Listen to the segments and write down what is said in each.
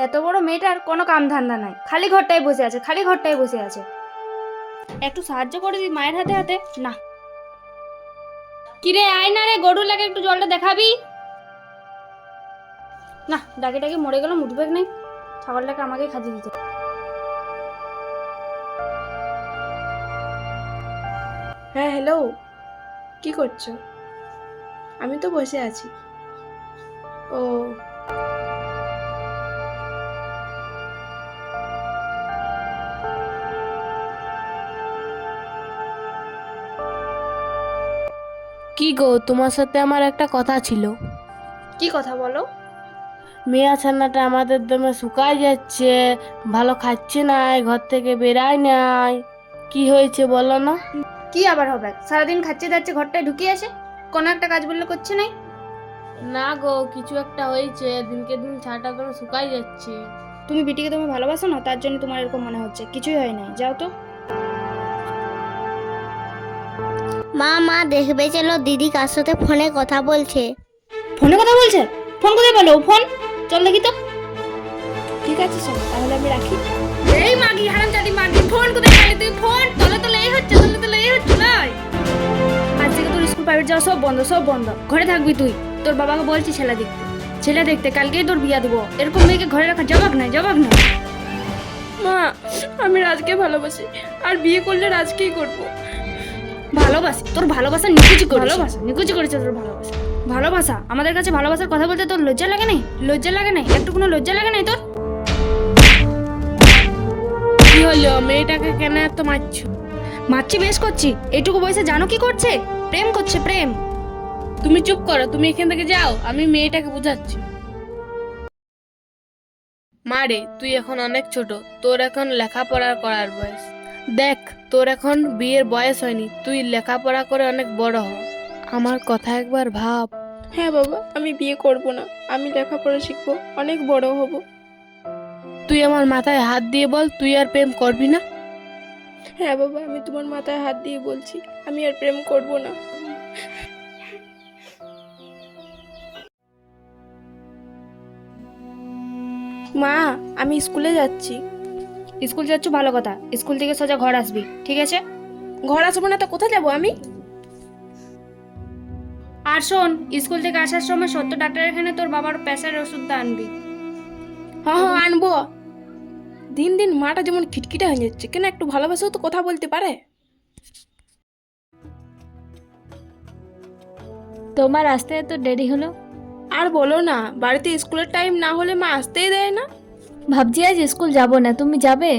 এত বড় মেয়েটার কোনো কাম ধান্দা নাই, খালি ঘরটায় বসে আছে, খালি ঘরটায় বসে আছে। একটু সাহায্য করে দিই মায়ের হাতে হাতে। না, কিরে আয় না রে, গরুর লাগে একটু জলটা দেখাবি না। ডাকে ডাকে মরে গেল, উঠবে নেই, ছাগলটাকে আমাকে খাইয়ে দিতে। হ্যাঁ হ্যালো, কি করছো? আমি তো বসে আছি। ও, কি গো, তোমার সাথে আমার একটা কথা ছিল। কি কথা বলো? মেয়া ছানাটা আমাদের দমে শুকায় যাচ্ছে, ভালো খাচ্ছে নাই, ঘর থেকে বেরায় নাই। কি হয়েছে বলো না? কি আবার হবে? সারাদিন খাচ্ছে যাচ্ছে, ঘরটায় ঢুকিয়ে আসে, কোনো একটা কাজ বললে করছে নাই। না গো, কিছু একটা হয়েছে, দিনকে দিন ছাটা দমে শুকায় যাচ্ছে। তুমি বিটিকে তুমি ভালোবাসো না, তার জন্য তোমার এরকম মনে হচ্ছে। কিছুই হয় নাই, যাও তো। মা মা দেখবে চলো, দিদি কার সাথে ফোনে কথা বলছে। ফোনে কথা বলছে? ফোন কোথায় পেলো ফোন? চল দেখি তো। ঠিক আছে চলো, তাহলে আমি রাখি। এই মাগি, হারামজাদি মাগি, ফোন কোথায় পেলি তুই? ফোন তলে তলে এই হচ্ছে, তলে তলে এই হচ্ছে নাই। আজ থেকে তোর স্কুল প্রাইভেট যাওয়া সব বন্ধ, সব বন্ধ। ঘরে থাকবি তুই। তোর বাবাকে বলছি ছেলে দেখতে, ছেলে দেখতে। কালকেই তোর বিয়া দেবো। এরকম মেয়েকে ঘরে রাখা জবাব নাই, জবাব নাই। মা, আমি রাজকে ভালোবাসি, আর বিয়ে করলে রাজকেই করবো। ভালোবাসি? তোর ভালোবাসা নিকুচি করেছে, ভালোবাসা নিকুচি করেছে তোর ভালোবাসা। ভালোবাসা? আমাদের কাছে ভালোবাসার কথা বলতে তোর লজ্জা লাগে নাই? লজ্জা লাগে নাই? একটু কোনো লজ্জা লাগে নাই তোর? কি হলো, মেয়েটাকে কেন এত মারছো? মারছি বেশ করছি। এইটুকু বয়সে জানো কি করছে? প্রেম করছে, প্রেম। তুমি চুপ করো, তুমি এখান থেকে যাও, আমি মেয়েটাকে বুঝাচ্ছি। মারে, তুই এখন অনেক ছোট, তোর এখন লেখাপড়া করার বয়স। দেখ, তোর এখন বিয়ের বয়স হয়নি, তুই লেখাপড়া করে অনেক বড় হ। আমার কথা একবার ভাব। হ্যাঁ বাবা, আমি বিয়ে করব না, আমি লেখাপড়া শিখবো, অনেক বড় হব। তুই আমার মাথায় হাত দিয়ে বল, তুই আর প্রেম করবি না? হ্যাঁ বাবা, আমি তোমার মাথায় হাত দিয়ে বলছি, আমি আর প্রেম করব না। মা, আমি স্কুলে যাচ্ছি। স্কুল যাচ্ছ ভালো কথা, স্কুল থেকে সোজা ঘর আসবি, ঠিক আছে? ঘর আসবো না তো কোথায় যাবো আমি? আর শোন, স্কুল থেকে আসার সময় সত্য ডাক্তারের এখানে তোর বাবার প্রেসারের ওষুধটা আনবি। হ্যাঁ হ্যাঁ আনবো। দিন দিন মাটা যেমন খিটখিটে হয়ে যাচ্ছে, কেন একটু ভালোবাসাও তো কথা বলতে পারে। তোমার আসতে এত দেরি হলো? আর বলো না, বাড়িতে স্কুলের টাইম না হলে মা আসতেই দেয় না। ভাবছি আজ স্কুল যাব না, তুমি যাবে?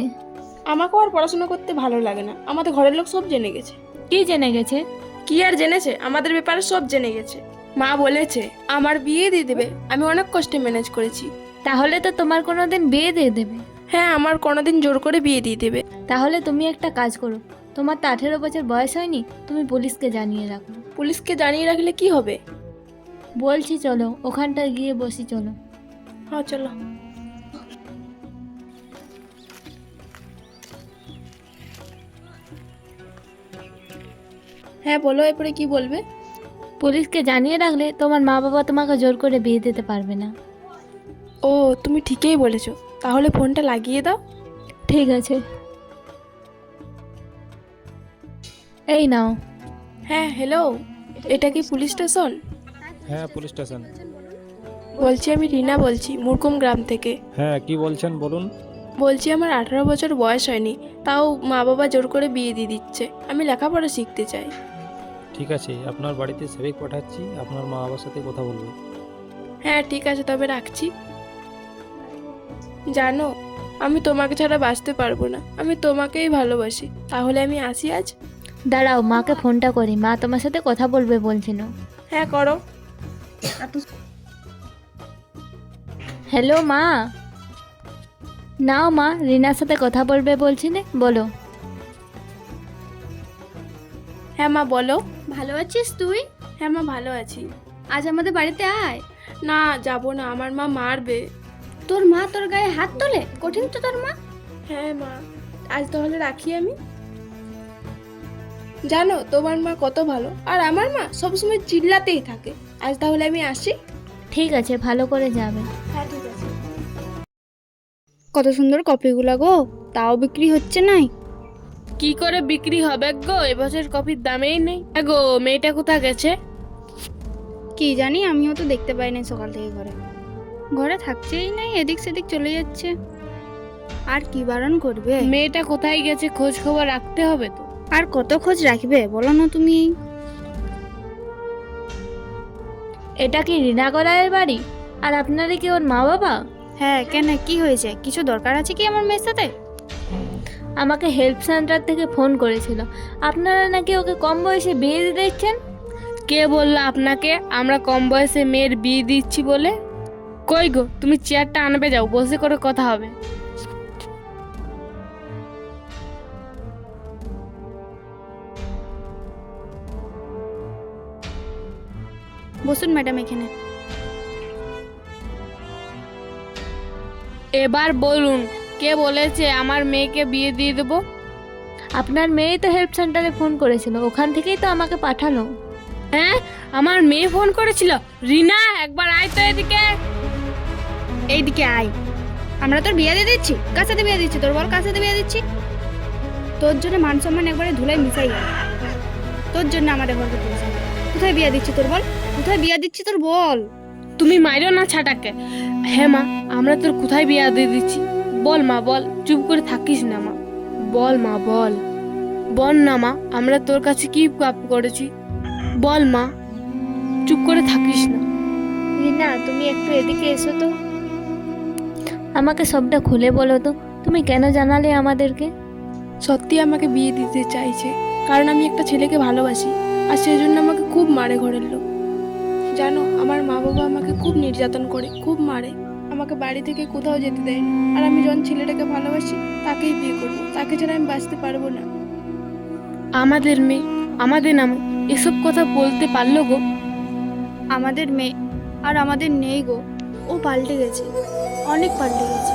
আমাকেও আর পড়াশোনা করতে ভালো লাগে না, আমাদের ঘরের লোক সব জেনে গেছে। কি জেনে গেছে? কি আর জেনেছে, আমাদের ব্যাপারে সব জেনে গেছে। মা বলেছে আমার বিয়ে দিয়ে দেবে, আমি অনেক কষ্টে ম্যানেজ করেছি। তাহলে তো তোমার কোনোদিন বিয়ে দিয়ে দেবে। হ্যাঁ, আমার কোনোদিন জোর করে বিয়ে দিয়ে দেবে। তাহলে তুমি একটা কাজ করো, তোমার তো 18 বছর বয়স হয়নি, তুমি পুলিশকে জানিয়ে রাখো। পুলিশকে জানিয়ে রাখলে কি হবে? বলছি চলো, ওখানটায় গিয়ে বসি, চলো। হ্যাঁ চলো। হ্যাঁ বলো, এরপরে কি বলবে? পুলিশকে জানিয়ে রাখলে তোমার মা বাবা তোমাকে জোর করে বিয়ে দিতে পারবে না। ও, তুমি ঠিকই বলেছো, তাহলে ফোনটা লাগিয়ে দাও। ঠিক আছে, এই নাও। হ্যাঁ হ্যালো, এটা কি পুলিশ স্টেশন? হ্যাঁ, পুলিশ স্টেশন। বলছি, আমি রিনা বলছি, মুরকুম গ্রাম থেকে। হ্যাঁ, কি বলছেন বলুন। বলছি আমার 18 বছর বয়স হয়নি, তাও মা বাবা জোর করে বিয়ে দিয়ে দিচ্ছে। আমি লেখাপড়া শিখতে চাই। ঠিক আছে, আপনার বাড়িতে সেবিক পাঠাচ্ছি, আপনার মা বাবার সাথে কথা বলবো। হ্যাঁ ঠিক আছে, তবে রাখছি। জানো, আমি তোমাকে ছাড়া বাঁচতে পারবো না, আমি তোমাকেই ভালোবাসি। তাহলে আমি আসি আজ। দাঁড়াও, মাকে ফোনটা করি, মা তোমার সাথে কথা বলবে বলছিল। হ্যাঁ করো। হ্যালো মা। নাও মা, রিনার সাথে কথা বলবে বলছিলে, বলো। হ্যাঁ মা বলো। ভালো আছিস তুই? হ্যাঁ মা ভালো আছি। আজ আমাদের বাড়িতে আয়। না যাবো না, আমার মা মারবে। তোর মা তোর গায়ে হাত তোলে? কঠিন তো তোর মা। হ্যাঁ মা, আজ তাহলে রাখি আমি। জানো তোমার মা কত ভালো, আর আমার মা সবসময় চিল্লাতেই থাকে। আজ তাহলে আমি আসি। ঠিক আছে, ভালো করে যাবে। হ্যাঁ ঠিক আছে। কত সুন্দর কপিগুলা গো, তাও বিক্রি হচ্ছে নাই। কি করে বিক্রি হবে গো, এবছর কফির দামেই নেই। গো মেয়েটা কোথায় গেছে? কি জানি, আমিও তো দেখতে পাই নাই সকাল থেকে ঘরে। ঘরে থাকছেই নাই, এদিক সেদিক চলে যাচ্ছে। আর কি বারণ করবে? মেয়েটা কোথায় গেছে খোঁজ খবর রাখতে হবে তো। আর কত খোঁজ রাখবে বলো না তুমি? এটা কি রিনা গড়াইয়ের বাড়ি? আর আপনারা কি ওর মা বাবা? হ্যাঁ, কেন, কি হয়েছে? কিছু দরকার আছে কি আমার মেয়ের সাথে? আমাকে হেল্প সেন্টার থেকে ফোন করেছিল, আপনারা নাকি ওকে কম বয়সে বিয়ে দিতে দিচ্ছেন। কে বললো আপনাকে আমরা কম বয়সে মেয়ের বিয়ে দিচ্ছি বলে? কই গো, তুমি চেয়ারটা আনবে, যাও বসে করে কথা হবে। বসুন ম্যাডাম এখানে। এবার বলুন, কে বলেছে আমার মেয়েকে বিয়ে দিয়ে দেবো? আপনার মেয়েই তো হেল্প সেন্টারে ফোন করেছিল, ওখান থেকেই তো আমাকে পাঠানো। হ্যাঁ, আমার মেয়ে ফোন করেছিল। রিনা, একবার আয় তো এদিকে। এইদিকে আয়। আমরা তোর বিয়ে দিয়ে দিচ্ছি? কার সাথে বিয়ে দিচ্ছি? তোর বল, কার সাথে বিয়ে দিচ্ছি? তোর জন্য মান সম্মান একবারে ধুলাই মিশাই গেল। তোর জন্য আমাদের ঘরকে পৌঁছে। কোথায় বিয়ে দিচ্ছি তোর বল? কোথায় বিয়ে দিচ্ছি তোর বল? তুমি মাইরো না ছাটাকে। হ্যাঁ মা, আমরা তোর কোথায় বিয়ে দিয়ে দিচ্ছি? বল মা বল, চুপ করে থাকিস না মা। বল মা বল, বল না মা, আমরা তোর কাছে কি পাপ করেছি? বল মা, চুপ করে থাকিস না। রিনা, তুমি একটু এদিকে এসো তো। আমাকে সবটা খুলে বলো তো, তুমি কেন জানালে আমাদেরকে? সত্যি আমাকে বিয়ে দিতে চাইছে, কারণ আমি একটা ছেলেকে ভালোবাসি, আর সেই জন্য আমাকে খুব মারে ঘরের লোক। জানো, আমার মা বাবা আমাকে খুব নির্যাতন করে, খুব মারে, আমাকে বাড়ি থেকে কোথাও যেতে দেয় না। আর আমি যখন ছেলেটাকে ভালোবাসি তাকেই বিয়ে করবো, তাকে ছাড়া আমি বাঁচতে পারবো না। আমাদের মেয়ে, আমাদের নামে এসব কথা বলতে পারলো গো? আমাদের মেয়ে আর আমাদের নেই গো। ও পাল্টে গেছে, অনেক পাল্টে গেছে।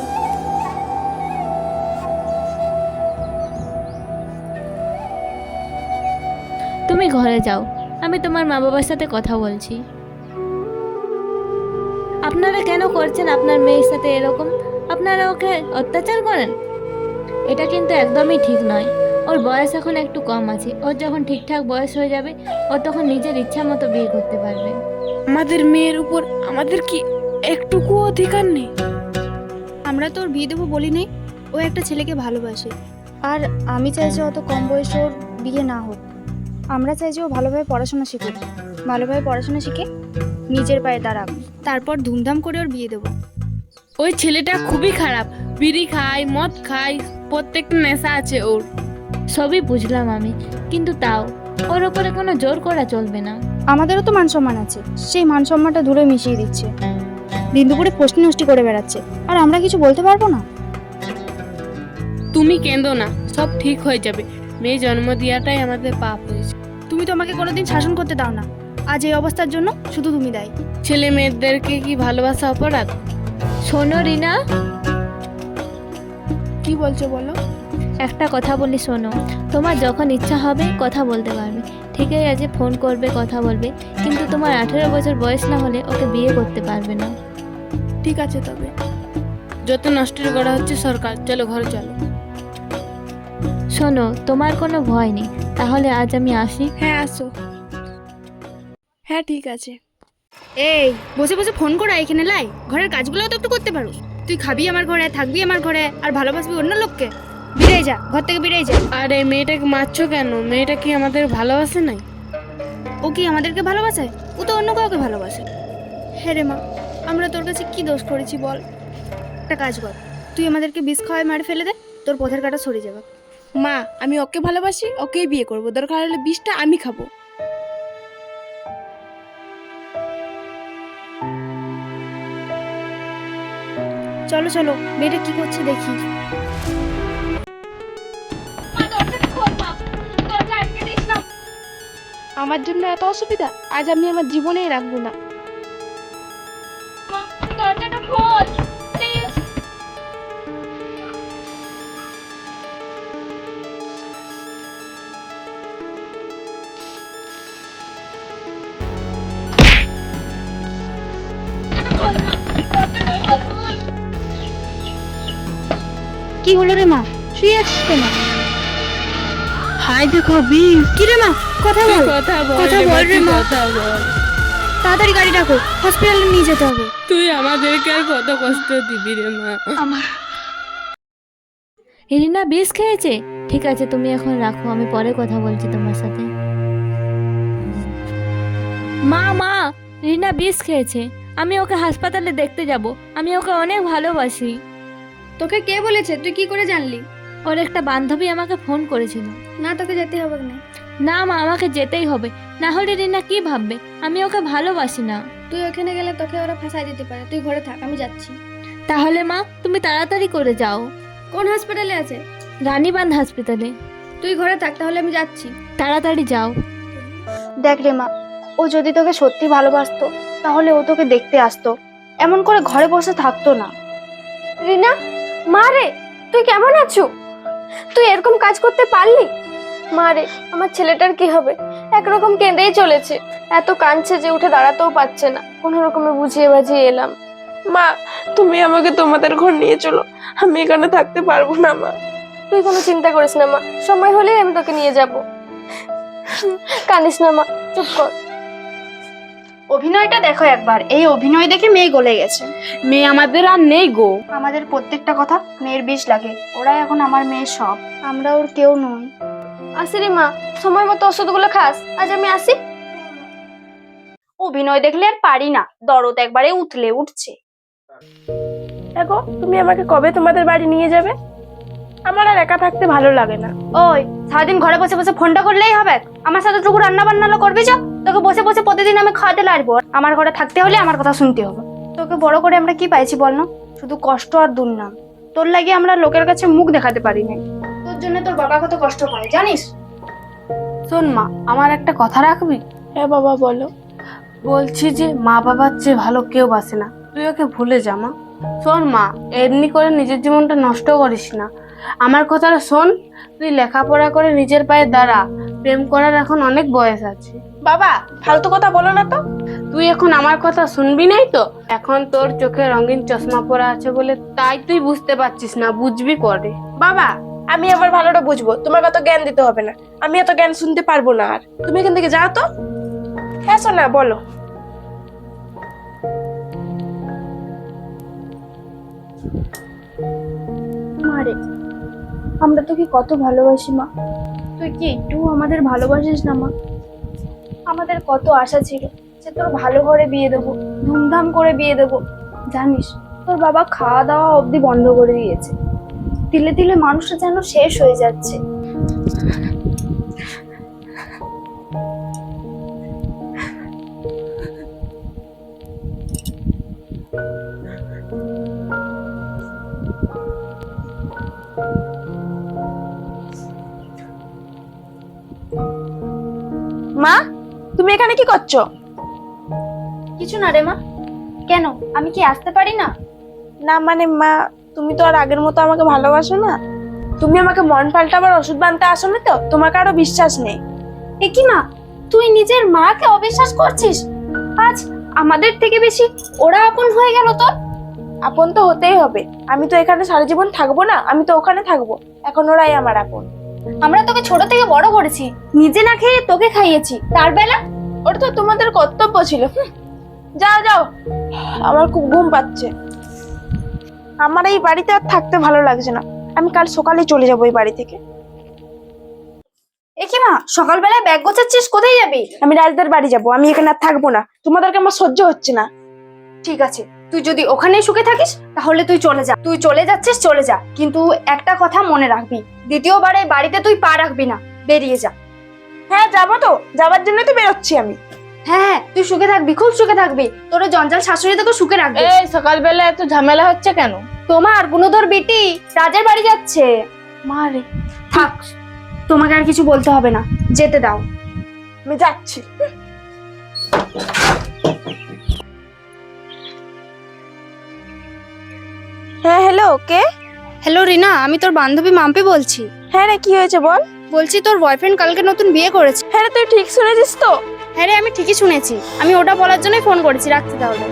তুমি ঘরে যাও, আমি তোমার মা বাবার সাথে কথা বলছি। আপনারা কেন করছেন আপনার মেয়ের সাথে এরকম? আপনারা ওকে অত্যাচার করেন? এটা কিন্তু একদমই ঠিক নয়। ওর বয়স এখন একটু কম আছে, ওর যখন ঠিকঠাক বয়স হয়ে যাবে ও তখন নিজের ইচ্ছা মতো বিয়ে করতে পারবে। আমাদের মেয়ের উপর আমাদের কি একটুকু অধিকার নেই? আমরা তো ওর বিয়ে দেবো বলি নেই। ও একটা ছেলেকে ভালোবাসে, আর আমি চাইছি অত কম বয়সে ওর বিয়ে না হোক। আমরা চাইছি ও ভালোভাবে পড়াশোনা শিখুক, ভালোভাবে পড়াশোনা শিখে নিজের পায়ে দাঁড়াক, তারপর ধুমধাম করে ওর বিয়ে দেবো। ওই ছেলেটা খুবই খারাপ, বিড়ি খায়, মদ খায়, প্রত্যেকটা নেশা আছে ওর। সবই বুঝলাম আমি, কিন্তু তাও ওর ওপরে কোনো জোর করা চলবে না। আমাদেরও তো মান সম্মান আছে, সেই মান সম্মানটা দূরে মিশিয়ে দিচ্ছে। দিন দুপুরে ফষ্টি নষ্টি করে বেড়াচ্ছে, আর আমরা কিছু বলতে পারবো না? তুমি কেঁদো না, সব ঠিক হয়ে যাবে। মেয়ে জন্ম দেওয়াটাই আমাদের পাপ হয়েছে। তুমি তো আমাকে কোনোদিন শাসন করতে দাও না, আজ এই অবস্থার জন্য শুধু তুমি দায়ী। ছেলে মেয়েদেরকে কি ভালোবাসা অপরাধ? শোনো রিনা, কি বলছো বলো? একটা কথা বলি শোনো, তোমার যখন ইচ্ছা হবে কথা বলতে পারবে, ঠিকই আছে, ফোন করবে, কথা বলবে, কিন্তু তোমার 18 বছর বয়স না হলে ওকে বিয়ে করতে পারবে না। ঠিক আছে তবে। যত নষ্টের করা হচ্ছে সরকার, চলো ঘরে চলো। শোনো, তোমার কোনো ভয় নেই, তাহলে আজ আমি আসি। হ্যাঁ আসো। হ্যাঁ ঠিক আছে। এই বসে বসে ফোন করা এখানে লাই, ঘরের কাজগুলো তো একটু করতে পারো। তুই খাবি আমার ঘরে, থাকবি আমার ঘরে, আর ভালোবাসবি অন্য লোককে? বেরিয়ে যা, ঘর থেকে বেরিয়ে যা। আর এই মেয়েটাকে মারছো কেন? মেয়েটা কি আমাদের ভালোবাসে নাই? ও কি আমাদেরকে ভালোবাসে? ও তো অন্য কাউকে ভালোবাসে। হ্যাঁ রে মা, আমরা তোর কাছে কি দোষ করেছি বল? একটা কাজ কর, তুই আমাদেরকে বিষ খাওয়ায় মারে ফেলে দে, তোর পথের কাটা সরে যাবে। মা, আমি ওকে ভালোবাসি, ওকেই বিয়ে করবো, দরকার হলে বিষটা আমি খাবো। চলো চলো, মেয়েটা কি করছে দেখি। আমার জন্য এত অসুবিধা, আজ আমি আমার জীবনেই রাখবো না। কি হলো রে মা, শুয়ে আছিস কেন? হাই দেখো বিষ। কি রে মা, কথা বল, কথা বল কথা রে বল রে মা। কথা বল। তাড়াতাড়ি গাড়ি ডাকো, হসপিটালে নিয়ে যেতে হবে। তুই আমাদেরকে আর কত কষ্ট দিবি রে মা। রিনা বিষ খেয়েছে? ঠিক আছে, তুমি এখন রাখো, আমি পরে কথা বলছি তোমার সাথে। মা মা, রিনা বিষ খেয়েছে। আমি ওকে হাসপাতালে দেখতে যাব। আমি ওকে অনেক ভালোবাসি। তোকে কে বলেছে? তুই কি করে জানলি? ওর একটা বান্ধবী আমাকে ফোন করেছিল। না, তোকে যেতে হবে না। না মা, আমাকে যেতেই হবে, না হলে রিনা কি ভাববে? আমি ওকে ভালোবাসি না। তুই ওখানে গেলে তোকে ওরা ফাঁসাই দিতে পারে। তুই ঘরে থাক, আমি যাচ্ছি। তাহলে মা, তুমি তাড়াতাড়ি করে যাও। কোন হসপিটালে আছে? রানীবাঁধ হাসপাতালে। তুই ঘরে থাক, তাহলে আমি যাচ্ছি। তাড়াতাড়ি যাও। দেখ রে মা, ও যদি তোকে সত্যি ভালোবাসতো তাহলে ও তোকে দেখতে আসতো, এমন করে ঘরে বসে থাকতো না। রিনা, মা রে, তুই কেমন আছো? তুই এরকম কাজ করতে পারলি? মা রে, আমার ছেলেটার কি হবে? একরকম কেঁদেই চলেছে, এত কাঁদছে যে উঠে দাঁড়াতেও পারছে না। কোনো রকমে বুঝিয়ে বাজিয়ে এলাম। মা, তুমি আমাকে তোমাদের ঘর নিয়ে চলো, আমি এখানে থাকতে পারবো না মা। তুই কোনো চিন্তা করিস না মা, সময় হলেই আমি তোকে নিয়ে যাব। কাঁদিস না মা, চুপ কর। অভিনয়টা দেখো একবার, এই অভিনয় দেখে মেয়ে গলে গেছে। মেয়ে আমাদের আর নেই গো। আমাদের প্রত্যেকটা কথা মেয়ের বিষ লাগে। ওরাই এখন আমার মেয়ের সব, আমরা ওর কেউ নই। আসি রে মা, সময় মতো ওষুধগুলো খাস। আজ আমি আসি। অভিনয় দেখলে আর পারি না, দরদ একবারে উঠলে উঠছে। দেখো, তুমি আমাকে কবে তোমাদের বাড়ি নিয়ে যাবে? আমার আর একা থাকতে ভালো লাগে না। ওই সারাদিন ঘরে বসে বসে ফোনটা করলেই হবে? আমার সাথে টুকু রান্না বান্না করবি যা। তোকে বসে বসে প্রতিদিন আমি খাওয়াতে লাগবো? আমার ঘরে থাকতে হলে আমার কথা শুনতে হবে। তোকে বড় করে আমরা কি পাইছি বল না? শুধু কষ্ট আর দুর্নাম। তোর লাগে আমরা লোকের কাছে মুখ দেখাতে পারি না। তোর জন্য তোর বাবা কত কষ্ট পায় জানিস? শোন মা, আমার একটা কথা রাখবি? হ্যাঁ বাবা, বলো। বলছি যে মা বাবার চেয়ে ভালো কেউ বাসে না, তুই ওকে ভুলে যা মা। শোন মা, এমনি করে নিজের জীবনটা নষ্ট করিস না। আমার কথাটা শোন, তুই লেখাপড়া করে নিজের পায়ে দাঁড়া। প্রেম করার এখন অনেক বয়স আছে। বাবা, ফালতু কথা বলো না তো। তুই এখন আমার কথা শুনবি নাই তো? এখন তোর চোখে রঙিন চশমা পরা আছে বলে তাই তুই বুঝতে পারছিস না, বুঝবি পরে। বাবা, আমি আবার ভালোটা বুঝবো, তোমার কত জ্ঞান দিতে হবে না। আমি এত জ্ঞান শুনতে পারবো না আর। তুমি এখান থেকে যাও তো। হ্যাঁ সোনা, বলো। মারে, আমরা তোকে কত ভালোবাসি মা। তুই কি একটু আমাদের ভালোবাসিস না মা? আমাদের কত আশা ছিল যে তোর ভালো ঘরে বিয়ে দেবো, ধুমধাম করে বিয়ে দেবো। জানিস, তোর বাবা খাওয়া দাওয়া অবধি বন্ধ করে দিয়েছে। দিলে দিলে মানুষটা যেন শেষ হয়ে যাচ্ছে। মা, তুমি এখানে কি করছো? কিছু না রে মা। কেন, আমি কি আসতে পারি না? না মানে মা, তুমি তো আর আগের মতো আমাকে ভালোবাসো না। তুমি আমাকে মন পাল্টাবার ওষুধ বানতে আসো না তো? তোমাকে আরো বিশ্বাস নেই। এ কি মা, তুই নিজের মাকে অবিশ্বাস করছিস? আজ আমাদের থেকে বেশি ওরা আপন হয়ে গেল তোর। আপন তো হতেই হবে। আমি তো এখানে সারা জীবন থাকবো না, আমি তো ওখানে থাকবো। এখন ওরাই আমার আপন। আমরা তোকে ছোট থেকে বড় করেছি, নিজে না খেয়ে তোকে খাইয়েছি, তার বেলা ওটা তো তোমাদের কর্তব্য ছিল। যাও যাও, আমার খুব ঘুম পাচ্ছে। আমার এই বাড়িতে আর থাকতে ভালো লাগছে না। আমি কাল সকালে চলে যাবো এই বাড়ি থেকে। এ কি মা, সকালবেলায় ব্যাগ গোছাচ্ছিস, কোথায় যাবি? আমি রাজদার বাড়ি যাব, আমি এখানে আর থাকবো না। তোমাদেরকে আমার সহ্য হচ্ছে না। ঠিক আছে, তুই যদি ওখানেই সুখে থাকিস তাহলে তুই চলে যা। তুই চলে যাচ্ছিস চলে যা, কিন্তু একটা কথা মনে রাখবি, দ্বিতীয়বার এই বাড়িতে তুই পা রাখবি না। বেরিয়ে যা। হ্যাঁ যাবো তো, যাবার জন্য তো বেরোচ্ছি আমি। হ্যাঁ, তুই সুখে থাকবি, খুব সুখে থাকবি। তোর ওই জঞ্জাল শাশুড়ি তোকে সুখে রাখবে। এই সকালবেলা এত ঝামেলা হচ্ছে কেন? তোমার গুণধর বেটি রাজের বাড়ি যাচ্ছে। মা রে, থাক, তোমাকে আর কিছু বলতে হবে না, যেতে দাও। আমি যাচ্ছি। হ্যাঁ হ্যালো, কে? হ্যালো রিনা, আমি তোর বান্ধবী মাম্পি বলছি। হ্যাঁ রে, কি হয়েছে বল। বলছি তোর বয়ফ্রেন্ড কালকে নতুন বিয়ে করেছে। হ্যাঁ রে, তুই ঠিক শুনেছিস তো? হ্যাঁ রে, আমি ঠিকই শুনেছি। আমি ওটা বলার জন্যই ফোন করেছি, রাখছি তাহলে।